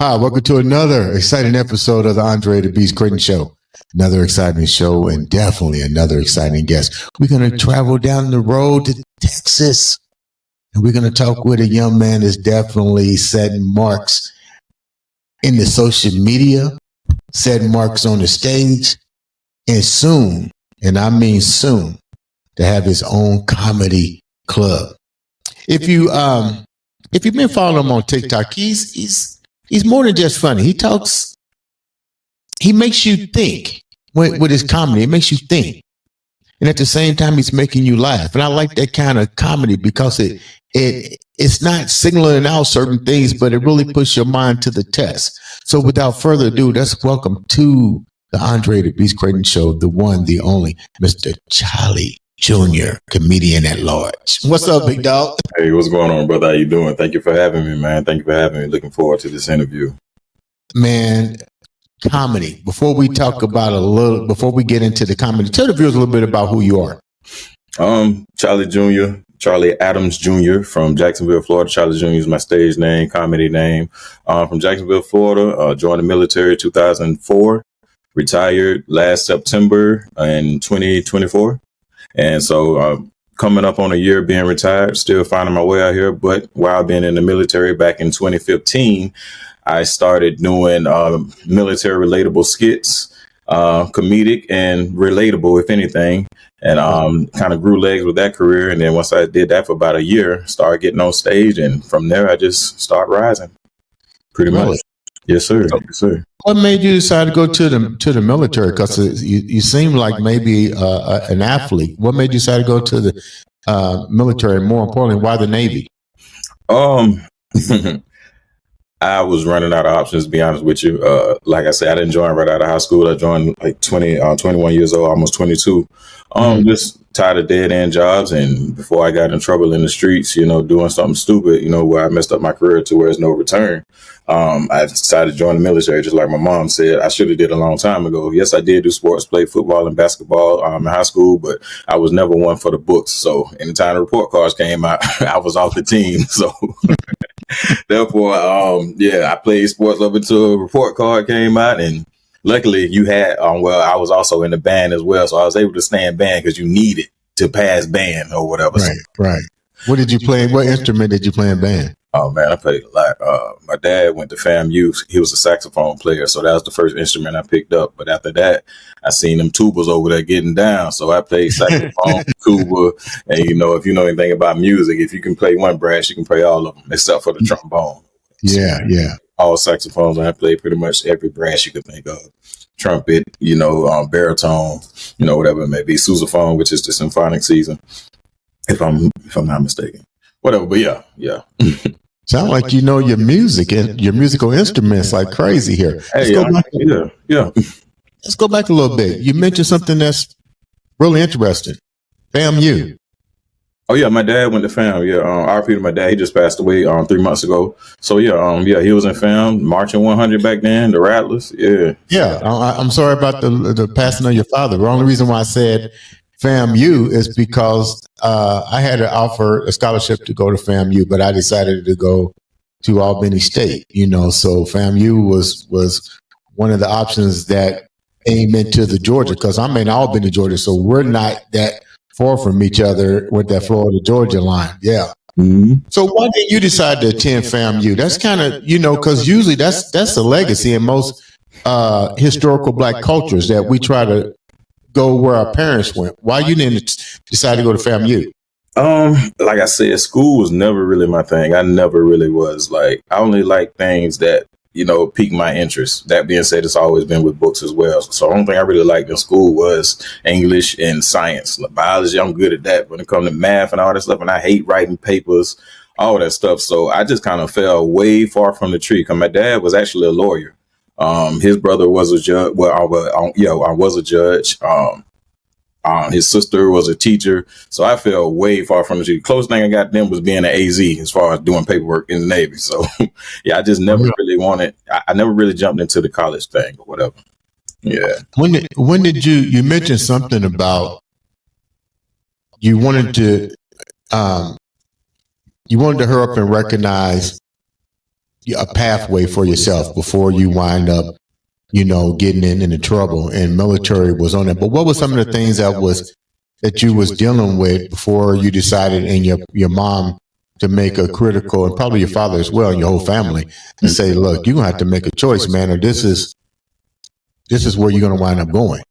Hi, welcome to another exciting episode of the Andre The Beast Crayton Show. Another exciting show and definitely another exciting guest. We're going to travel down the road to Texas and we're going to talk with a young man that's definitely setting marks in the social media, setting marks on the stage, and soon, and I mean soon, to have his own comedy club. If you've been following him on TikTok, he's more than just funny. He makes you think with his comedy. It makes you think. And at the same time, he's making you laugh. And I like that kind of comedy because it's not signaling out certain things, but it really puts your mind to the test. So without further ado, let's welcome to the Andre The Beast Crayton Show, the one, the only, Mr. Charlie Jr., comedian at large. What's up, big dog? Hey, what's going on, brother? How you doing? Thank you for having me, man. Thank you for having me. Looking forward to this interview. Man, comedy. Before we get into the comedy, tell the viewers a little bit about who you are. Charlie Jr., Charlie Adams Jr. from Jacksonville, Florida. Charlie Jr. is my stage name, comedy name. From Jacksonville, Florida. Joined the military 2004. Retired last September in 2024. And so coming up on a year being retired, still finding my way out here. But while being in the military back in 2015, I started doing military relatable skits, comedic and relatable, if anything, and kind of grew legs with that career. And then once I did that for about a year, started getting on stage. And from there, I just started rising pretty much. Yes, sir. Yes, sir. What made you decide to go to the military? Because you seem like maybe an athlete. What made you decide to go to the military? More importantly, why the Navy? I was running out of options, to be honest with you. Like I said, I didn't join right out of high school. I joined like 21 years old, almost 22. Just tired of dead end jobs. And before I got in trouble in the streets, doing something stupid, where I messed up my career to where there's no return. I decided to join the military, just like my mom said I should have did a long time ago. Yes, I did do sports, play football and basketball in high school, but I was never one for the books. So anytime the report cards came out, I was off the team. So therefore, I played sports up until a report card came out. And luckily you had, I was also in the band as well. So I was able to stay in band because you needed to pass band or whatever. Right. What did you play? What instrument did you play in band? Oh man, I played a lot. My dad went to FAMU. He was a saxophone player. So that was the first instrument I picked up. But after that, I seen them tubas over there getting down. So I played saxophone, tuba. And if you know anything about music, if you can play one brass, you can play all of them except for the trombone. Yeah. All saxophones. I played pretty much every brass you could think of. Trumpet, baritone, whatever it may be. Sousaphone, which is the symphonic season, if I'm not mistaken. Whatever, but yeah. Sound like you know your music and your musical instruments like crazy here. Let's go back a little bit. You mentioned something that's really interesting. FAMU. Oh yeah, my dad went to FAM. Yeah, RP to my dad. He just passed away 3 months ago. So he was in FAM, marching 100 back then. The Rattlers. Yeah. I'm sorry about the passing of your father. The only reason why I said FAMU is because I had to offer a scholarship to go to FAMU, but I decided to go to Albany State. So FAMU was one of the options that came into the Georgia, because I'm in Albany, Georgia, so we're not that far from each other with that Florida Georgia line. Yeah. Mm-hmm. So why did you decide to attend FAMU? That's kind of because usually that's a legacy in most historical Black cultures that we try to go where our parents went. Why you didn't decide to go to FAMU? Like I said, school was never really my thing. I never really was I only like things that, pique my interest. That being said, it's always been with books as well. So the only thing I really liked in school was English and science. Biology, I'm good at that. When it comes to math and all that stuff, and I hate writing papers, all that stuff. So I just kind of fell way far from the tree, because my dad was actually a lawyer. His brother was a judge. I was a judge. His sister was a teacher. So I fell way far from the tree. Closest thing I got then was being an AZ as far as doing paperwork in the Navy. So I just never really wanted. I never really jumped into the college thing or whatever. Yeah. When did you mentioned something about you wanted to hurry up and recognize a pathway for yourself before you wind up, getting into trouble, and military was on it. But what was some of the things that you was dealing with before you decided, and your mom, to make a critical, and probably your father as well, and your whole family, and say, look, you're gonna have to make a choice, man, or this is where you're gonna wind up going?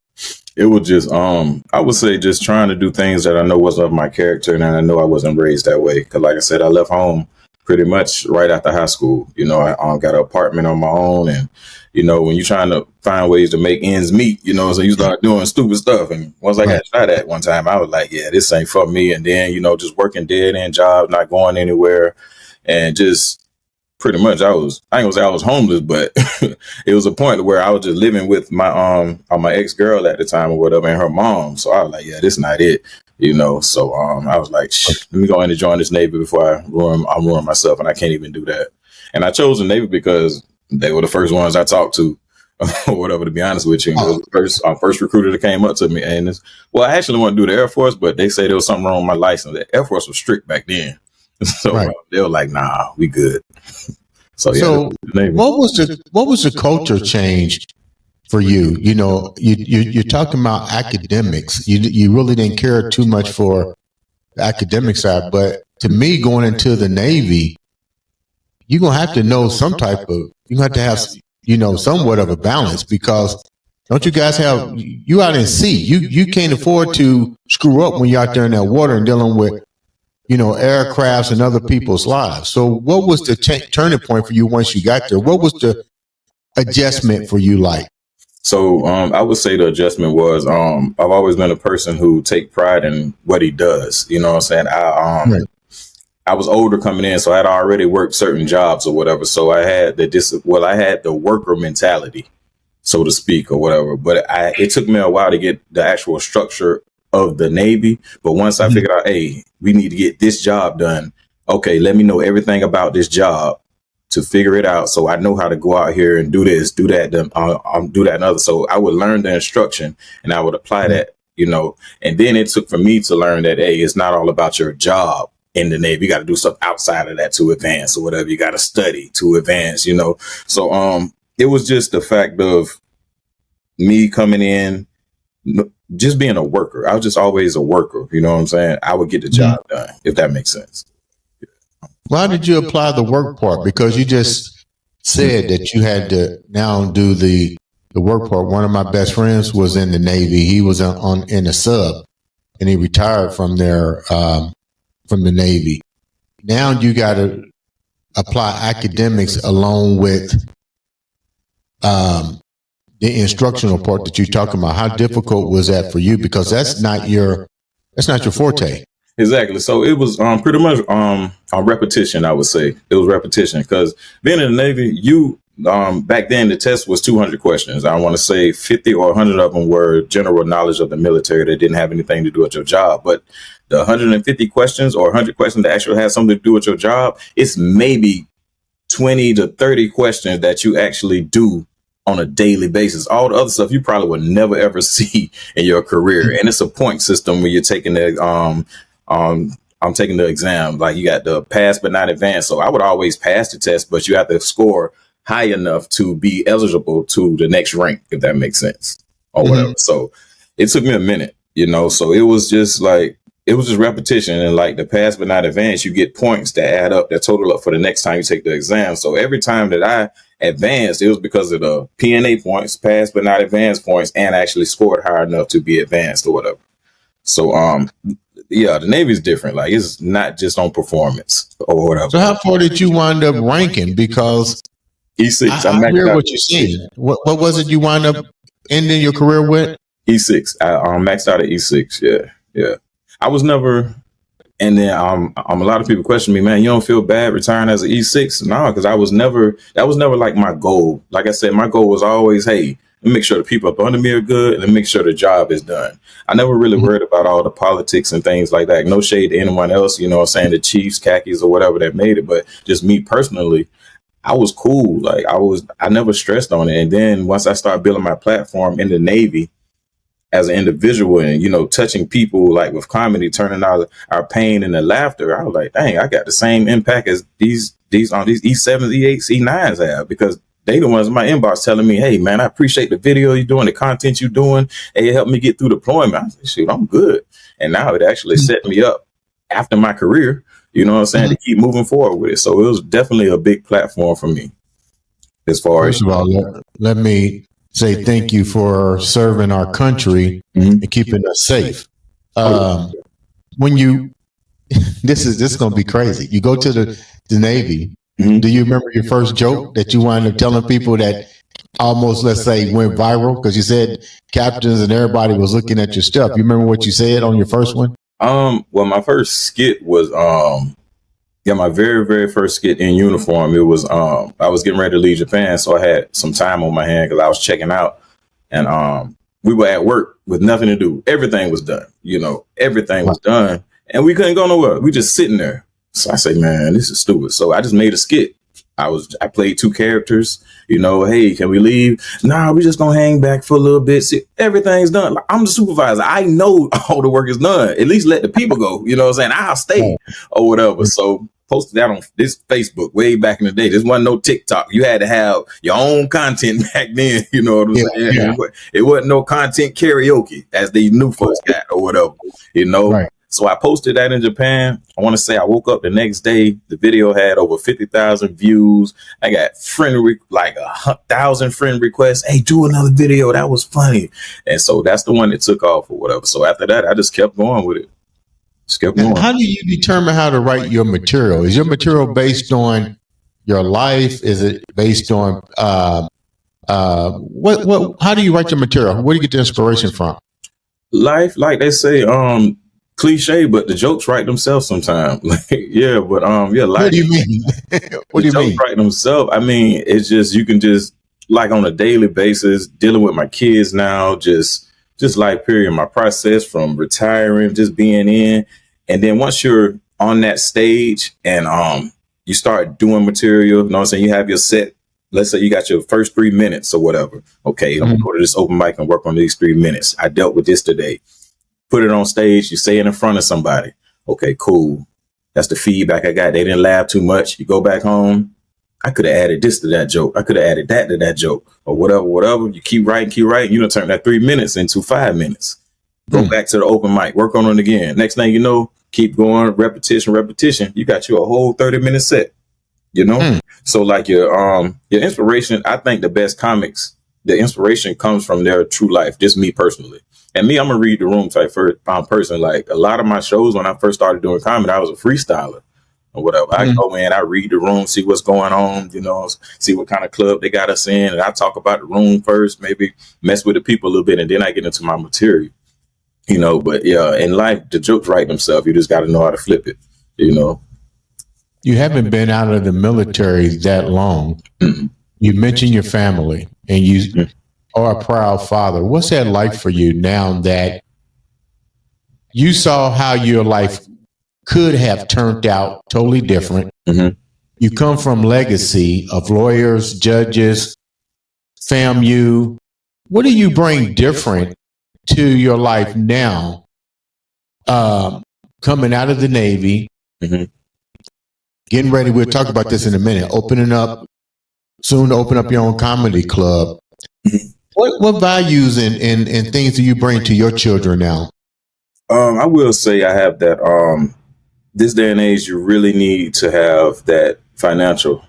It was just, I would say, just trying to do things that I know wasn't of my character, and I know I wasn't raised that way. Because, like I said, I left home pretty much right after high school. I got an apartment on my own, and when you're trying to find ways to make ends meet, so you start doing stupid stuff. And once I got shot at one time, I was like, yeah, this ain't for me. And then just working dead end jobs, not going anywhere, and just pretty much I ain't gonna say I was homeless, but it was a point where I was just living with my ex-girl at the time or whatever, and her mom. So I was like, yeah, this is not it, So I was like, let me go in and join this Navy before I ruin myself, and I can't even do that. And I chose the Navy because they were the first ones I talked to, or whatever, to be honest with you. It was the first recruiter that came up to me, and I actually wanted to do the Air Force, but they say there was something wrong with my license. The Air Force was strict back then. So they were like, nah, we good. So what was the culture change for you? You're talking about academics. You really didn't care too much for the academic side, but to me, going into the Navy, you're gonna have to know you're gonna have to have somewhat of a balance, because don't you guys you out in sea? You can't afford to screw up when you're out there in that water and dealing with aircrafts and other people's lives. So what was the turning point for you once you got there? What was the adjustment for you like? So I would say the adjustment was, I've always been a person who take pride in what he does. You know what I'm saying? I was older coming in, so I had already worked certain jobs or whatever. So I had the worker mentality, so to speak, or whatever. But it took me a while to get the actual structure of the Navy. But once I figured out, hey, we need to get this job done. Okay, let me know everything about this job to figure it out, so I know how to go out here and do this, do that, do that and other. So I would learn the instruction and I would apply that, and then it took for me to learn that, hey, it's not all about your job in the Navy. You got to do stuff outside of that to advance, or whatever. You got to study to advance, So it was just the fact of me coming in, just being a worker. I was just always a worker. You know what I'm saying? I would get the job done, if that makes sense. Why did you apply the work part? Because you just said that you had to now do the work part. One of my best friends was in the Navy. He was in a sub, and he retired from there, from the Navy. Now you got to apply academics along with the instructional part that you're talking about. How difficult was that for you? Because that's not your forte. Exactly. So it was pretty much a repetition, I would say. It was repetition, because being in the Navy, back then the test was 200 questions. I want to say 50 or 100 of them were general knowledge of the military that didn't have anything to do with your job. But the 150 questions or 100 questions that actually had something to do with your job, it's maybe 20 to 30 questions that you actually do on a daily basis. All the other stuff you probably would never ever see in your career. And it's a point system when you're taking I'm taking the exam. Like, you got the pass but not advance. So I would always pass the test, but you have to score high enough to be eligible to the next rank, if that makes sense, or whatever. So it took me a minute, so it was just repetition. And like the pass but not advance, you get points that add up, that total up for the next time you take the exam. So every time that I advanced, it was because of the PNA points, pass but not advance points, and actually scored high enough to be advanced or whatever. So the Navy's different. Like, it's not just on performance or whatever. So how far did you wind up ranking? Because E6. I hear what you're saying. What was it you wind up ending your career with? E6. I maxed out at E6. Yeah. I was never. And then a lot of people question me, man, you don't feel bad retiring as an E6? No, because that was never like my goal. Like I said, my goal was always, hey, let me make sure the people up under me are good, and let me make sure the job is done. I never really worried about all the politics and things like that. No shade to anyone else, saying the Chiefs, khakis, or whatever that made it. But just me personally, I was cool. Like, I never stressed on it. And then once I started building my platform in the Navy, as an individual and, you know, touching people like with comedy, turning out our pain into laughter, I was like, dang, I got the same impact as these E7s, E8s, E9s have, because they the ones in my inbox telling me, hey, man, I appreciate the video you're doing, the content you're doing. Hey, it helped me get through deployment. I said, shoot, I'm good. And now it actually set me up after my career, you know what I'm saying, to keep moving forward with it. So it was definitely a big platform for me. As far First as of all, let me say thank you for serving our country and keeping us safe. When you, this is going to be crazy. You go to the Navy. Do you remember your first joke that you wound up telling people that almost, let's say, went viral? Because you said captains and everybody was looking at your stuff. You remember what you said on your first one? well, my first skit was my very, very first skit in uniform. It was I was getting ready to leave Japan, so I had some time on my hand because I was checking out, and we were at work with nothing to do. Everything was done, you know, everything was done, and we couldn't go nowhere. We just sitting there. So I say, man, this is stupid. So I just made a skit. I played two characters, you know, hey, can we leave? Nah, we just gonna hang back for a little bit. See, everything's done. Like, I'm the supervisor. I know all the work is done. At least let the people go. You know what I'm saying? I'll stay or whatever. So posted that on this Facebook way back in the day. This wasn't no TikTok. You had to have your own content back then. You know what I'm saying? Yeah. It wasn't no content karaoke as the new folks got or whatever, you know? Right. So I posted that in Japan. I want to say I woke up the next day. The video had over 50,000 views. I got like 1,000 friend requests. Hey, do another video. That was funny. And so that's the one that took off or whatever. So after that, I just kept going with it. Just kept going. How do you determine how to write your material? Is your material based on your life? Is it based on what? How do you write your material? Where do you get the inspiration from? Life, like they say, cliche, but the jokes write themselves sometimes. Yeah, but yeah, like, what do you mean? What do you mean? Write themselves. I mean, it's just, you can just, like, on a daily basis, dealing with my kids now, just like, period, my process from retiring, just being in, and then once you're on that stage and you start doing material, you know what I'm saying, you have your set. Let's say you got your first 3 minutes or whatever. Okay, I'm gonna go to this open mic and work on these 3 minutes. I dealt with this today. Put it on stage, you say it in front of somebody. Okay, cool. That's the feedback I got. They didn't laugh too much. You go back home. I could have added this to that joke. I could have added that to that joke or whatever. You keep writing. You done turn that 3 minutes into 5 minutes. Go back to the open mic, work on it again. Next thing you know, keep going, repetition. You got you a whole 30-minute set, you know? So like your inspiration, I think the best comics, the inspiration comes from their true life, just me personally. And me, I'm a read the room type person. Like a lot of my shows, when I first started doing comedy, I was a freestyler or whatever. I go in, I read the room, see what's going on, you know, see what kind of club they got us in. And I talk about the room first, maybe mess with the people a little bit. And then I get into my material, you know. But yeah, in life, the jokes write themselves. You just got to know how to flip it, you know. You haven't been out of the military that long. You mentioned your family and you are a proud father. What's that like for you now that you saw how your life could have turned out totally different? You come from legacy of lawyers, judges, FAMU. What do you bring different to your life now, coming out of the Navy, getting ready? We'll talk about this in a minute. Soon to open up your own comedy club. What values and things do you bring to your children now? I will say I have that. This day and age, you really need to have that financial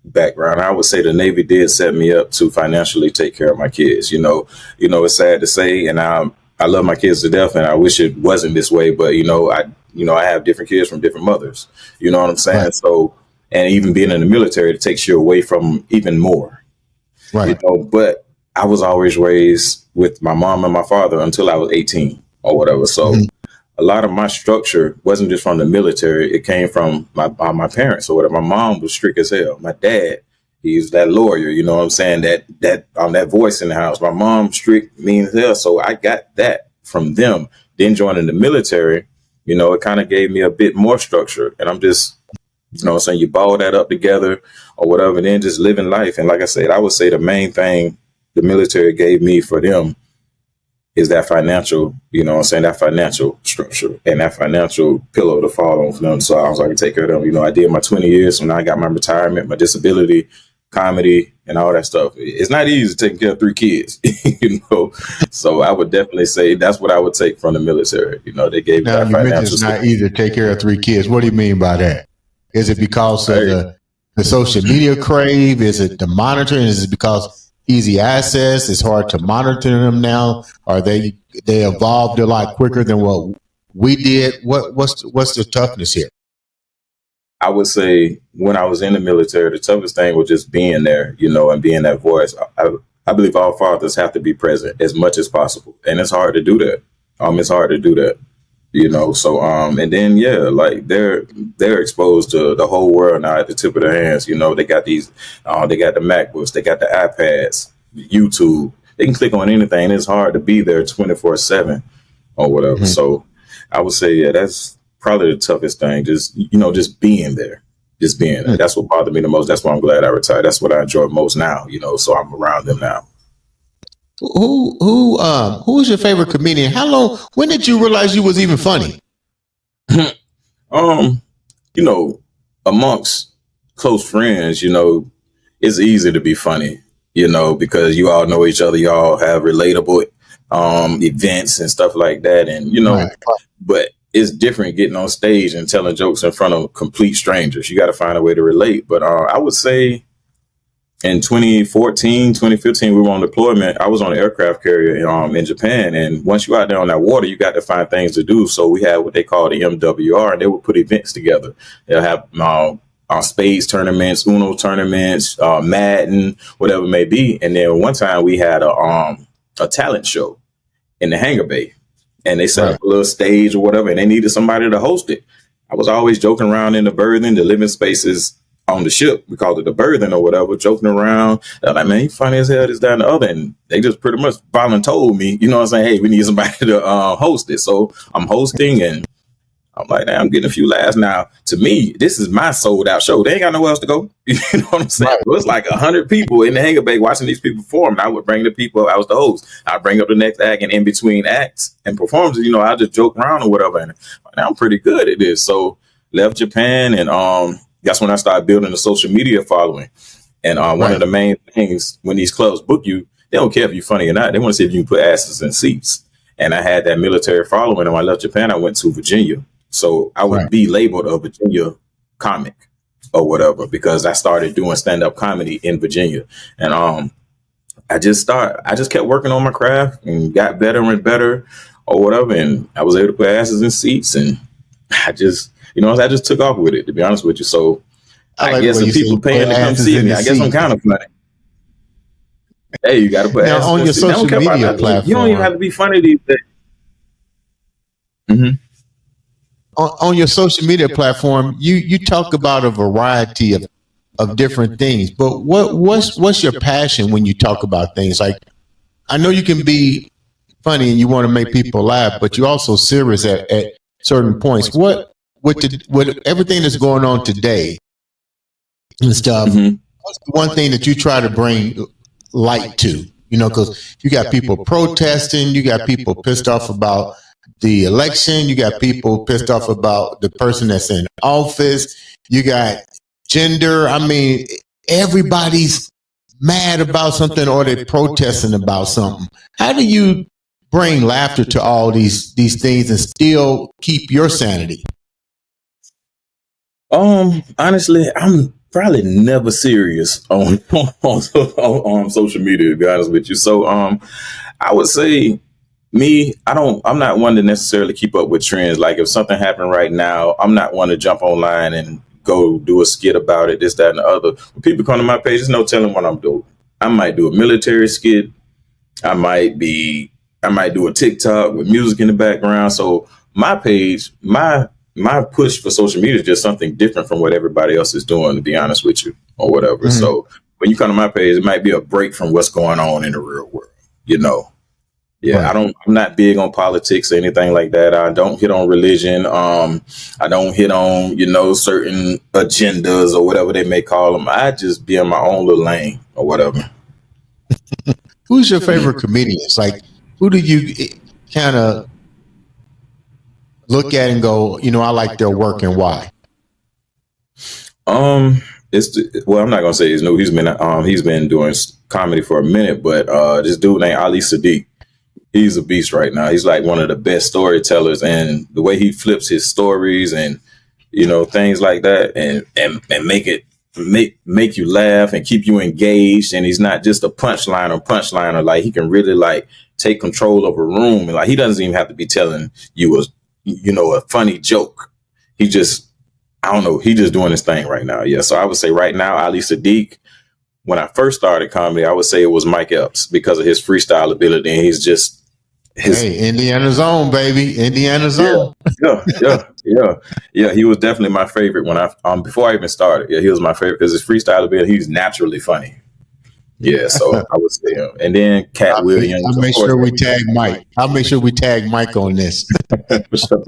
background. I would say the Navy did set me up to financially take care of my kids. You know, it's sad to say, and I love my kids to death, and I wish it wasn't this way. But I have different kids from different mothers. You know what I'm saying? Right. So, and even being in the military, it takes you away from even more. Right. You know, but I was always raised with my mom and my father until I was 18 or whatever. So a lot of my structure wasn't just from the military. It came from my parents or whatever. My mom was strict as hell. My dad, he's that lawyer, you know what I'm saying? That voice in the house. My mom strict, mean as hell. So I got that from them. Then joining the military, you know, it kind of gave me a bit more structure. And I'm just, you know what I'm saying, you ball that up together or whatever, and then just living life. And like I said, I would say the main thing the military gave me for them is that financial, you know what I'm saying, that financial structure and that financial pillow to fall on for them. So I was like, I can take care of them. You know, I did my 20 years. So now I got my retirement, my disability, comedy, and all that stuff. It's not easy taking care of 3 kids, you know. So I would definitely say that's what I would take from the military. You know, they gave Now, that you mentioned financial it's not easy to take care of 3 kids. What do you mean by that? Is it because of the social media crave? Is it the monitoring? Is it because easy access? It's hard to monitor them now. Are they evolved a lot quicker than what we did? What's the toughness here? I would say when I was in the military, the toughest thing was just being there, you know, and being that voice. I believe all fathers have to be present as much as possible, and it's hard to do that. It's hard to do that, you know. So and then like they're exposed to the whole world now at the tip of their hands. You know, they got these, they got the MacBooks, they got the iPads, YouTube. They can click on anything. It's hard to be there 24/7 or whatever. Mm-hmm. So I would say, that's probably the toughest thing. Just, you know, just being there. Just being there. That's what bothered me the most. That's why I'm glad I retired. That's what I enjoy most now, you know, so I'm around them now. Who is your favorite comedian? When did you realize you was even funny? You know, amongst close friends, you know, it's easy to be funny, you know, because you all know each other, you all have relatable events and stuff like that. And, you know, but it's different getting on stage and telling jokes in front of complete strangers. You got to find a way to relate. But I would say in 2014, 2015, we were on deployment. I was on an aircraft carrier in Japan. And once you're out there on that water, you got to find things to do. So we had what they call the MWR, and they would put events together. They'll have spades tournaments, Uno tournaments, Madden, whatever it may be. And then one time we had a talent show in the hangar bay. And they set up a little stage or whatever, and they needed somebody to host it. I was always joking around in the berthing, the living spaces on the ship. We called it the berthing or whatever, joking around. They're like, man, you funny as hell, this, that, and the other. And they just pretty much volunteered me, you know what I'm saying? Hey, we need somebody to host it. So I'm hosting, and I'm like, I'm getting a few laughs. Now, to me, this is my sold out show. They ain't got nowhere else to go. You know what I'm saying? Right. It was like 100 people in the hangar bay watching these people perform. And I would bring the people, I was the host. I'd bring up the next act, and in between acts and performances, you know, I just joke around or whatever. And I'm pretty good at this. So left Japan, and that's when I started building a social media following. And one of the main things when these clubs book you, they don't care if you're funny or not. They want to see if you can put asses in seats. And I had that military following. And when I left Japan, I went to Virginia. So I would be labeled a Virginia comic or whatever, because I started doing stand-up comedy in Virginia. And I just kept working on my craft and got better and better or whatever. And I was able to put asses in seats, and I just took off with it, to be honest with you. So I guess if people paying to come see me, I guess I'm kind of funny. Hey, you got to put asses on your social media platform. You don't even have to be funny these days. Mm-hmm. On your social media platform, you talk about a variety of different things, but what's your passion when you talk about things? Like, I know you can be funny and you want to make people laugh, but you're also serious at certain points. With everything that's going on today and stuff, what's the one thing that you try to bring light to? You know, because you got people protesting, you got people pissed off about the election, you got people pissed off about the person that's in office, you got gender. I mean, everybody's mad about something, or they're protesting about something. How do you bring laughter to all these things and still keep your sanity? Honestly, I'm probably never serious on social media, to be honest with you. So I would say, I'm not one to necessarily keep up with trends. Like, if something happened right now, I'm not one to jump online and go do a skit about it, this, that, and the other. When people come to my page, there's no telling what I'm doing. I might do a military skit. I might do a TikTok with music in the background. So my page, my push for social media is just something different from what everybody else is doing, to be honest with you, or whatever. Mm-hmm. So when you come to my page, it might be a break from what's going on in the real world, you know. Yeah, I'm not big on politics or anything like that. I don't hit on religion. I don't hit on, you know, certain agendas or whatever they may call them. I just be in my own little lane or whatever. Who's your favorite comedians? Like, who do you kind of look at and go, I like their work, and why? Well, I'm not gonna say he's new. He's been doing comedy for a minute, but this dude named Ali Sadiq, he's a beast right now. He's like one of the best storytellers, and the way he flips his stories and things like that, and make you laugh and keep you engaged. And he's not just a punchliner. Like, he can really like take control of a room, and like he doesn't even have to be telling you a funny joke. He just, I don't know, he just doing his thing right now. Yeah, so I would say right now, Ali Sadiq. When I first started comedy, I would say it was Mike Epps because of his freestyle ability, and he's just Indiana's own, baby. Indiana's own. Yeah. He was definitely my favorite when before I even started. Yeah, he was my favorite because his freestyle ability, he's naturally funny. Yeah, so I would say him. And then Cat Williams. I'll make sure we tag Mike. I'll make sure we tag Mike on this. For sure.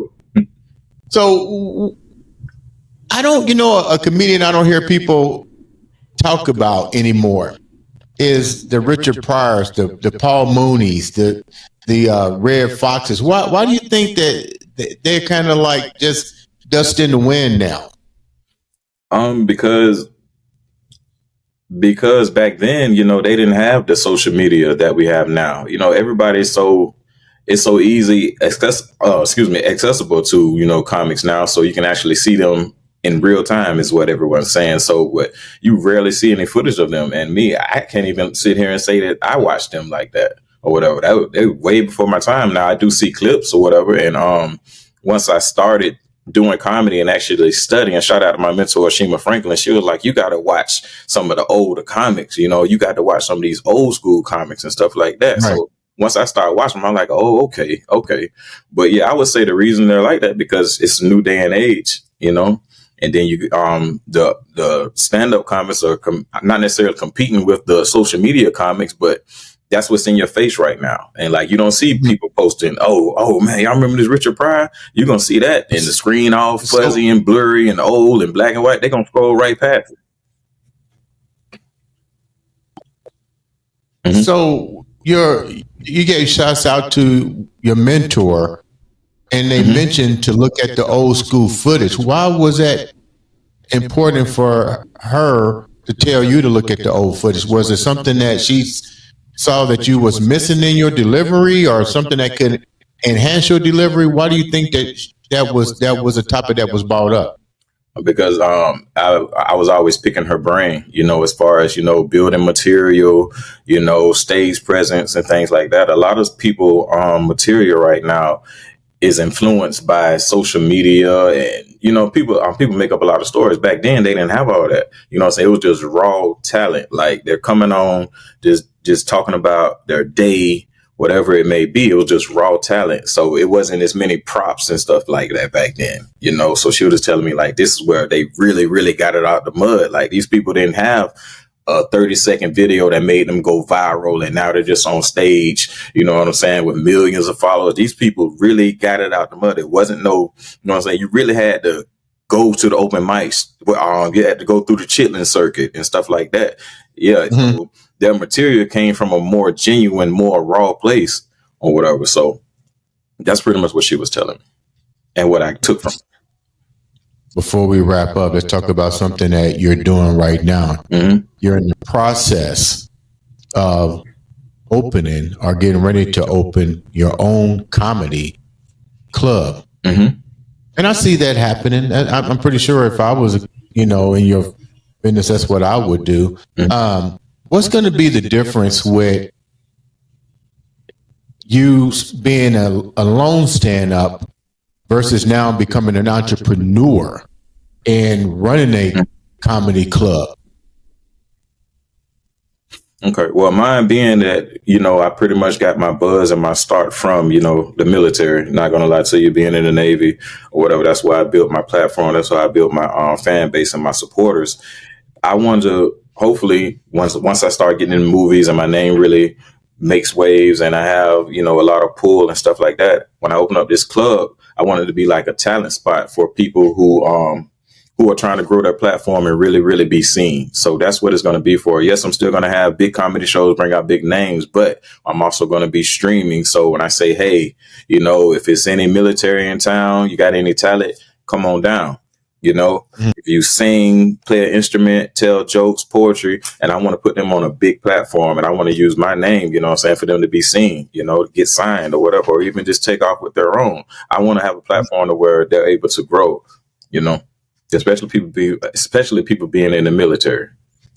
So I don't, a comedian I don't hear people talk about anymore is the Richard Pryors, the Paul Mooneys, the Red Foxes. Why do you think that they're kind of like just dust in the wind now? Because back then, they didn't have the social media that we have now. Everybody's it's so easy, accessible to, comics now. So you can actually see them in real time is what everyone's saying. So what you rarely see any footage of them. And me, I can't even sit here and say that I watched them like that or whatever. They were way before my time. Now I do see clips or whatever. And once I started doing comedy and actually studying, shout out to my mentor, Shima Franklin, she was like, you got to watch some of the older comics. You got to watch some of these old school comics and stuff like that. Right. So once I started watching them, I'm like, oh, okay. But yeah, I would say the reason they're like that because it's a new day and age, And then the stand-up comics are not necessarily competing with the social media comics, but that's what's in your face right now. And like, you don't see people posting, oh man, y'all remember this Richard Pryor? You're going to see that and the screen all fuzzy and blurry and old and black and white. They're going to scroll right past it. Mm-hmm. So you gave shouts out to your mentor, and they mentioned to look at the old school footage. Why was that important for her to tell you to look at the old footage? Was it something that she saw that you was missing in your delivery, or something that could enhance your delivery? Why do you think that was a topic that was brought up? Because I was always picking her brain, as far as, building material, stage presence and things like that. A lot of people material right now is influenced by social media, and people make up a lot of stories. Back then they didn't have all that. It was just raw talent. Like, they're coming on just talking about their day, whatever it may be. It was just raw talent. So it wasn't as many props and stuff like that back then, So she was just telling me, like, this is where they really, really got it out the mud. Like, these people didn't have a 30-second video that made them go viral, and now they're just on stage, you know what I'm saying, with millions of followers. These people really got it out the mud. It wasn't you really had to go to the open mics. You had to go through the chitlin circuit and stuff like that. Yeah. Mm-hmm. So their material came from a more genuine, more raw place or whatever. So that's pretty much what she was telling me and what I took from it. Before we wrap up, let's talk about something that you're doing right now. Mm-hmm. You're in the process of opening or getting ready to open your own comedy club. Mm-hmm. And I see that happening. I'm pretty sure if I was, in your business, that's what I would do. Mm-hmm. What's going to be the difference with you being a lone stand-up versus now becoming an entrepreneur and running a comedy club? Okay. Well, mine being that, I pretty much got my buzz and my start from, the military. Not going to lie to you, being in the Navy or whatever. That's why I built my platform. That's why I built my fan base and my supporters. I wanted to, hopefully, once I start getting in movies and my name really makes waves and I have, a lot of pull and stuff like that, when I open up this club, I wanted to be like a talent spot for people who who are trying to grow their platform and really, really be seen. So that's what it's going to be for. Yes, I'm still going to have big comedy shows, bring out big names, but I'm also going to be streaming. So when I say, hey, you know, if it's any military in town, you got any talent, come on down. You know, if you sing, play an instrument, tell jokes, poetry, and I want to put them on a big platform and I want to use my name, you know what I'm saying, for them to be seen, you know, to get signed or whatever, or even just take off with their own. I want to have a platform to where they're able to grow, you know, especially people being in the military,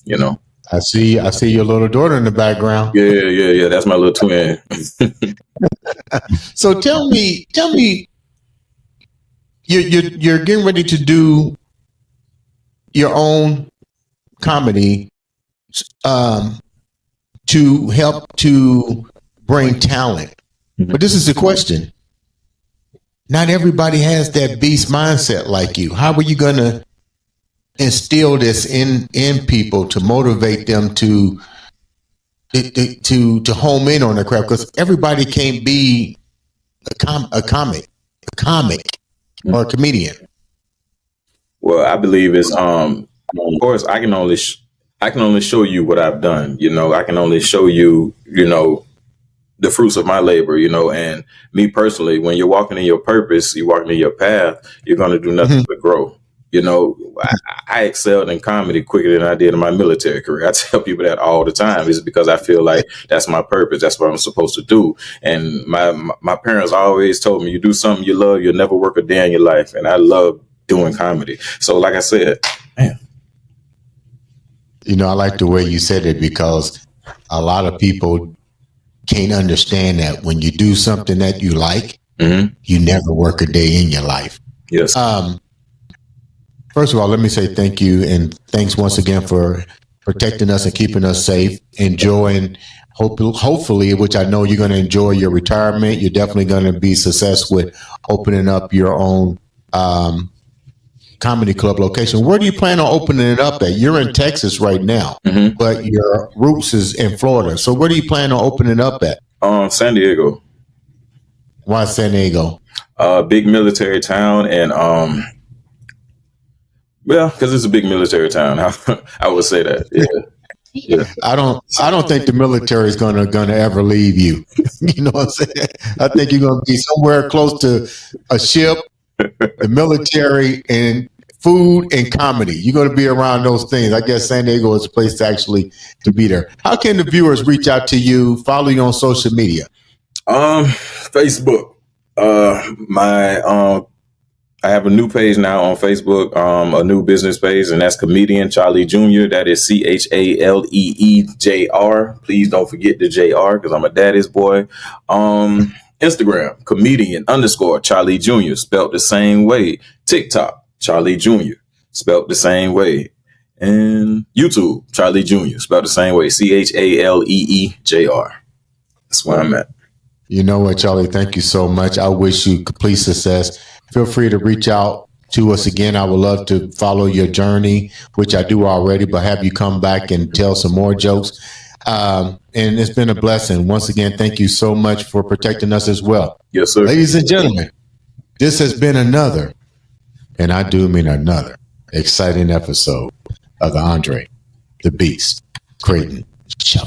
you know. I see your little daughter in the background. Yeah. That's my little twin. So tell me, you're getting ready to do your own comedy to help to bring talent. But this is the question. Not everybody has that beast mindset like you. How are you going to instill this in people to motivate them to home in on their craft? Because everybody can't be a comic or a comedian. Well, I believe it's of course I can only show you what I've done. You know, I can only show you, you know, the fruits of my labor, you know, and me personally, when you're walking in your purpose, you're walking in your path, you're going to do nothing but grow. You know, I excelled in comedy quicker than I did in my military career. I tell people that all the time. It's because I feel like that's my purpose. That's what I'm supposed to do. And my parents always told me, you do something you love, you'll never work a day in your life. And I love doing comedy. So like I said, man. You know, I like the way you said it, because a lot of people can't understand that when you do something that you like, you never work a day in your life. Yes. First of all, let me say thank you, and thanks once again for protecting us and keeping us safe, enjoying, hopefully, which I know you're going to enjoy your retirement. You're definitely going to be successful with opening up your own comedy club location. Where do you plan on opening it up at? You're in Texas right now, but your roots is in Florida. So where do you plan on opening it up at? San Diego. Why San Diego? Big military town, and well, because it's a big military town. I would say that. Yeah. I don't think the military is gonna ever leave you. You know what I'm saying? I think you're gonna be somewhere close to a ship, the military, and food and comedy. You're gonna be around those things. I guess San Diego is a place to be there. How can the viewers reach out to you, follow you on social media? Facebook. I have a new page now on Facebook, a new business page, and that's Comedian Charlie Jr. That is CHALEEJR. Please don't forget the JR, because I'm a daddy's boy. Instagram, Comedian _ Charlie Jr. spelled the same way. TikTok, Charlie Jr. spelled the same way. And YouTube, Charlie Jr. spelled the same way. CHALEEJR. That's where I'm at. You know what, Charlie? Thank you so much. I wish you complete success. Feel free to reach out to us again. I would love to follow your journey, which I do already, but have you come back and tell some more jokes. And it's been a blessing. Once again, thank you so much for protecting us as well. Yes, sir. Ladies and gentlemen, this has been another, and I do mean another, exciting episode of the Andre The Beast Crayton Show.